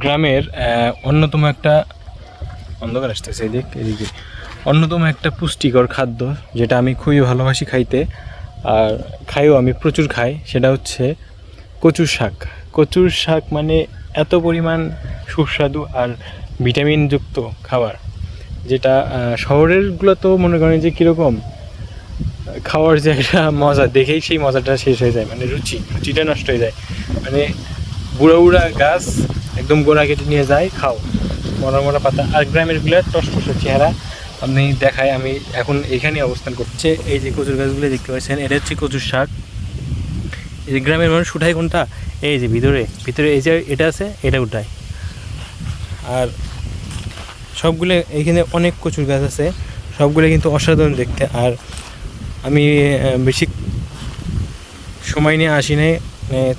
গ্রামের অন্যতম একটা অন্ধকার আসতেছে এদিকে অন্যতম একটা পুষ্টিকর খাদ্য যেটা আমি খুবই ভালোবাসি খাইতে, আর খাইও আমি প্রচুর খাই, সেটা হচ্ছে কচুর শাক। কচুর শাক মানে এত পরিমাণ সুস্বাদু আর ভিটামিনযুক্ত খাবার, যেটা শহরেরগুলো তো মনে করেন যে কীরকম খাওয়ার যে একটা মজা, দেখেই সেই মজাটা শেষ হয়ে যায়, মানে রুচিটা নষ্ট হয়ে যায়। মানে বুড়া গাছ একদম গোড়া কেটে নিয়ে যায়, খাও মরা পাতা। আর গ্রামেরগুলো টসটসে চেহারা আপনি দেখায়। আমি এখন এখানেই অবস্থান করছে, এই যে কচুর গাছগুলো দেখতে পাচ্ছেন, এটা হচ্ছে কচুর শাক। এই যে গ্রামের মানুষ উঠায় কোনটা, এই যে ভিতরে এই যে এটা আছে, এটা উঠায়। আর সবগুলো এইখানে অনেক কচুর গাছ আছে, সবগুলো কিন্তু অসাধারণ দেখতে। আর আমি বেশি সময় নিয়ে আসি নাই,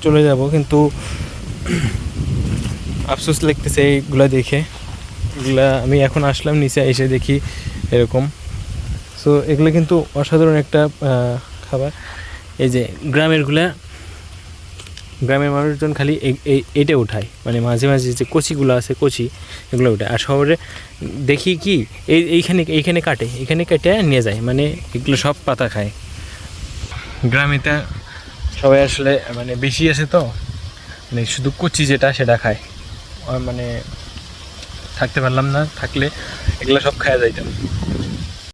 চলে যাব, কিন্তু আফসোস লাগতেছে এইগুলা দেখে। এগুলা আমি এখন আসলাম নিচে, এসে দেখি এরকম। সো এগুলো কিন্তু অসাধারণ একটা খাবার। এই যে গ্রামের মানুষজন খালি এইটা উঠায়, মানে মাঝে যে কচিগুলো আছে কচি এগুলো উঠায়। আর শহরে দেখি কি এইখানে কেটে নিয়ে যায়, মানে এগুলো সব পাতা খায়। গ্রামেতে সবাই আসলে মানে বেশি আছে তো, মানে শুধু কচি যেটা সেটা খায়। মানে থাকতে পারলাম না, থাকলে এগুলো সব খাওয়া যাইতাম।